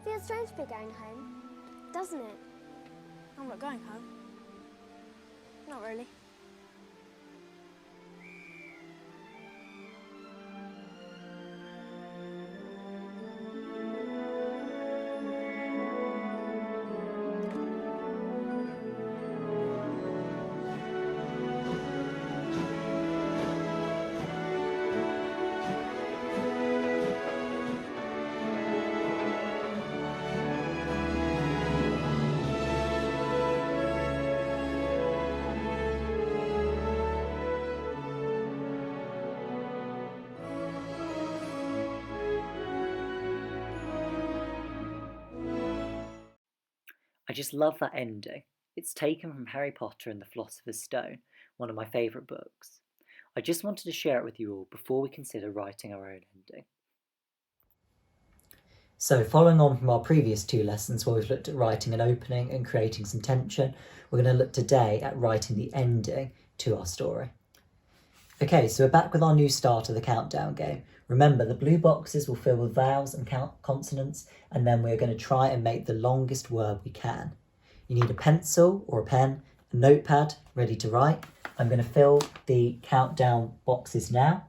Feels strange to be going home, doesn't it? I'm not going home. Not really. I just love that ending. It's taken from Harry Potter and the Philosopher's Stone, one of my favourite books. I just wanted to share it with you all before we consider writing our own ending. So, following on from our previous two lessons where we've looked at writing an opening and creating some tension, we're going to look today at writing the ending to our story. Okay, so we're back with our new start of the countdown game. Remember, the blue boxes will fill with vowels and consonants, and then we're going to try and make the longest word we can. You need a pencil or a pen, a notepad ready to write. I'm going to fill the countdown boxes now.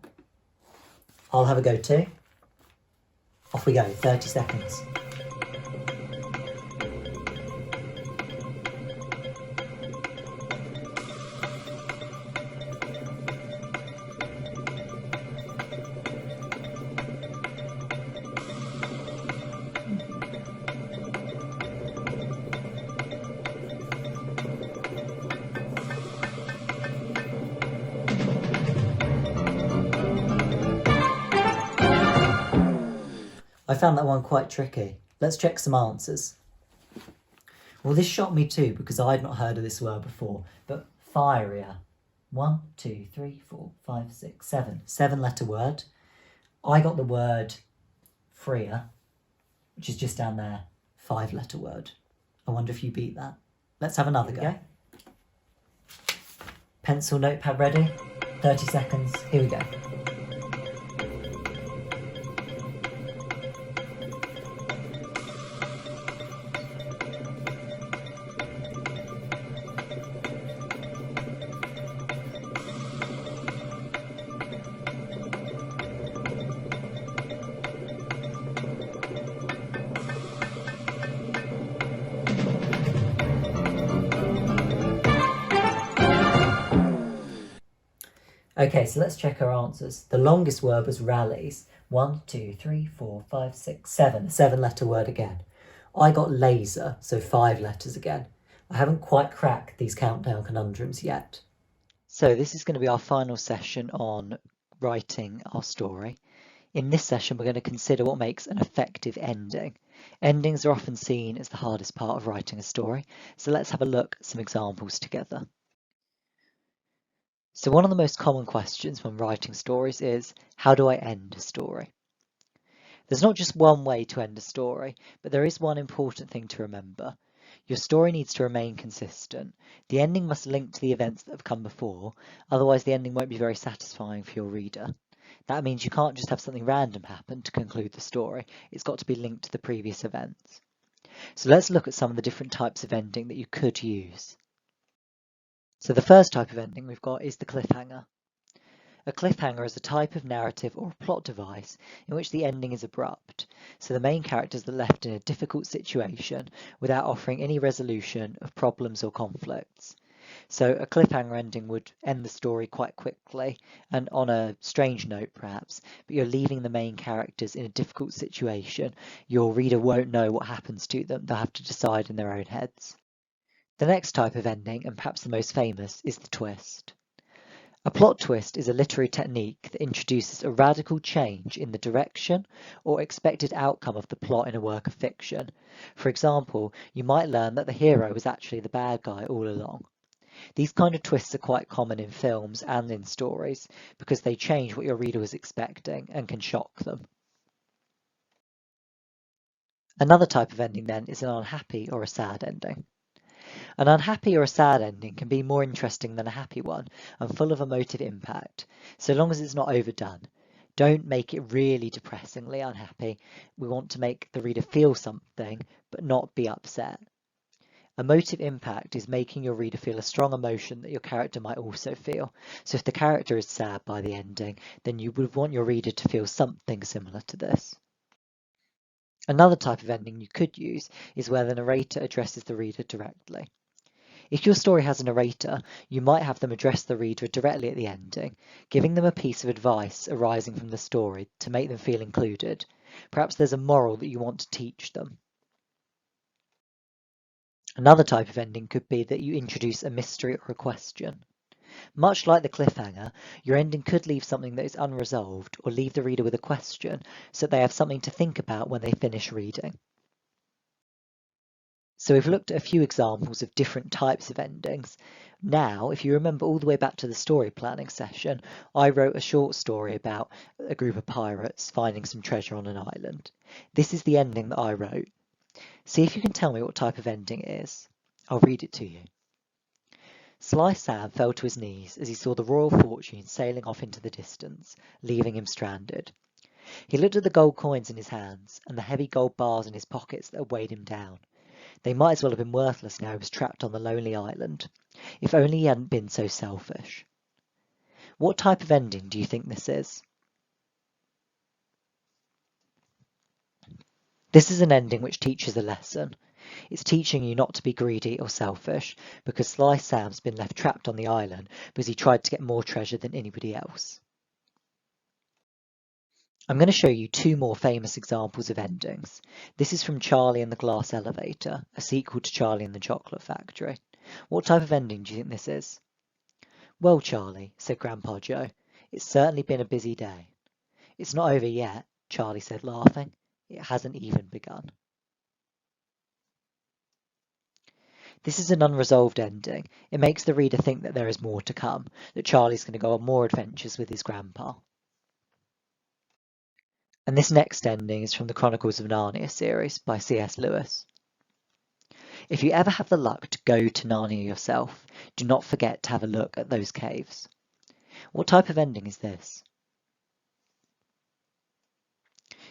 I'll have a go too. Off we go, 30 seconds. I found that one quite tricky. Let's check some answers. Well, this shocked me too because I'd not heard of this word before, but firia. 1, 2, 3, 4, 5, 6, 7. 7-letter word. I got the word freer, which is just down there. 5-letter word. I wonder if you beat that. Let's have another go. Pencil, notepad ready? 30 seconds. Here we go. Okay, so let's check our answers. The longest word was rallies. 1, 2, 3, 4, 5, 6, 7. A 7-letter word again. I got laser, so 5 letters again. I haven't quite cracked these countdown conundrums yet. So this is going to be our final session on writing our story. In this session, we're going to consider what makes an effective ending. Endings are often seen as the hardest part of writing a story, so let's have a look at some examples together. So one of the most common questions when writing stories is, how do I end a story? There's not just one way to end a story, but there is one important thing to remember. Your story needs to remain consistent. The ending must link to the events that have come before, otherwise the ending won't be very satisfying for your reader. That means you can't just have something random happen to conclude the story. It's got to be linked to the previous events. So let's look at some of the different types of ending that you could use. So the first type of ending we've got is the cliffhanger. A cliffhanger is a type of narrative or plot device in which the ending is abrupt, so the main characters are left in a difficult situation without offering any resolution of problems or conflicts. So a cliffhanger ending would end the story quite quickly and on a strange note perhaps, but you're leaving the main characters in a difficult situation. Your reader won't know what happens to them, they'll have to decide in their own heads. The next type of ending, and perhaps the most famous, is the twist. A plot twist is a literary technique that introduces a radical change in the direction or expected outcome of the plot in a work of fiction. For example, you might learn that the hero was actually the bad guy all along. These kind of twists are quite common in films and in stories because they change what your reader was expecting and can shock them. Another type of ending then is an unhappy or a sad ending. An unhappy or a sad ending can be more interesting than a happy one and full of emotive impact, so long as it's not overdone. Don't make it really depressingly unhappy. We want to make the reader feel something, but not be upset. Emotive impact is making your reader feel a strong emotion that your character might also feel. So if the character is sad by the ending, then you would want your reader to feel something similar to this. Another type of ending you could use is where the narrator addresses the reader directly. If your story has a narrator, you might have them address the reader directly at the ending, giving them a piece of advice arising from the story to make them feel included. Perhaps there's a moral that you want to teach them. Another type of ending could be that you introduce a mystery or a question. Much like the cliffhanger, your ending could leave something that is unresolved or leave the reader with a question so that they have something to think about when they finish reading. So we've looked at a few examples of different types of endings. Now, if you remember all the way back to the story planning session, I wrote a short story about a group of pirates finding some treasure on an island. This is the ending that I wrote. See if you can tell me what type of ending it is. I'll read it to you. Sly Sam fell to his knees as he saw the Royal Fortune sailing off into the distance, leaving him stranded. He looked at the gold coins in his hands and the heavy gold bars in his pockets that had weighed him down. They might as well have been worthless now he was trapped on the lonely island. If only he hadn't been so selfish. What type of ending do you think this is? This is an ending which teaches a lesson. It's teaching you not to be greedy or selfish, because Sly Sam's been left trapped on the island because he tried to get more treasure than anybody else. I'm going to show you two more famous examples of endings. This is from Charlie and the Glass Elevator, a sequel to Charlie and the Chocolate Factory. What type of ending do you think this is? Well, Charlie, said Grandpa Joe, it's certainly been a busy day. It's not over yet, Charlie said, laughing. It hasn't even begun. This is an unresolved ending. It makes the reader think that there is more to come, that Charlie's going to go on more adventures with his grandpa. And this next ending is from the Chronicles of Narnia series by C.S. Lewis. If you ever have the luck to go to Narnia yourself, do not forget to have a look at those caves. What type of ending is this?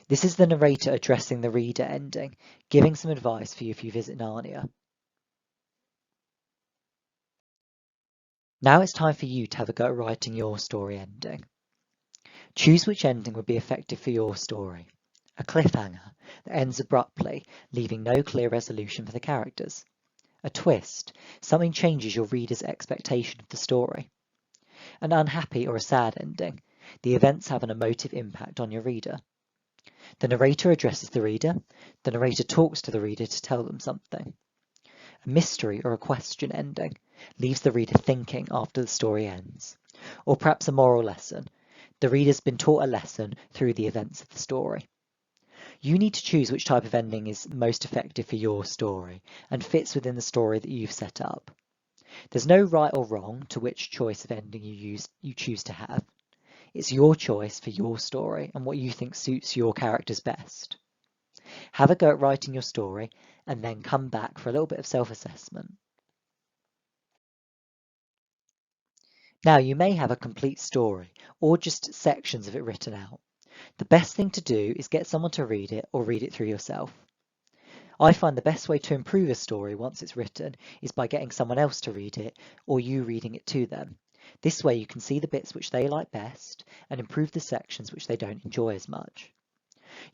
This is the narrator addressing the reader ending, giving some advice for you if you visit Narnia. Now it's time for you to have a go at writing your story ending. Choose which ending would be effective for your story. A cliffhanger that ends abruptly, leaving no clear resolution for the characters. A twist, something changes your reader's expectation of the story. An unhappy or a sad ending, the events have an emotive impact on your reader. The narrator addresses the reader, the narrator talks to the reader to tell them something. A mystery or a question ending leaves the reader thinking after the story ends. Or perhaps a moral lesson. The reader's been taught a lesson through the events of the story. You need to choose which type of ending is most effective for your story and fits within the story that you've set up. There's no right or wrong to which choice of ending you choose to have. It's your choice for your story and what you think suits your characters best. Have a go at writing your story and then come back for a little bit of self-assessment. Now, you may have a complete story or just sections of it written out. The best thing to do is get someone to read it or read it through yourself. I find the best way to improve a story once it's written is by getting someone else to read it or you reading it to them. This way you can see the bits which they like best and improve the sections which they don't enjoy as much.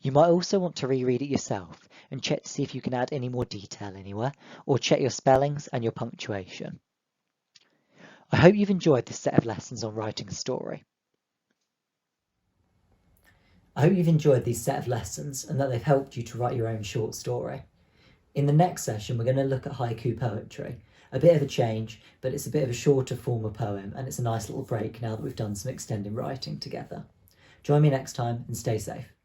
You might also want to reread it yourself and check to see if you can add any more detail anywhere or check your spellings and your punctuation. I hope you've enjoyed this set of lessons on writing a story. I hope you've enjoyed these set of lessons and that they've helped you to write your own short story. In the next session, we're going to look at haiku poetry. A bit of a change, but it's a bit of a shorter form of poem, and it's a nice little break now that we've done some extended writing together. Join me next time and stay safe.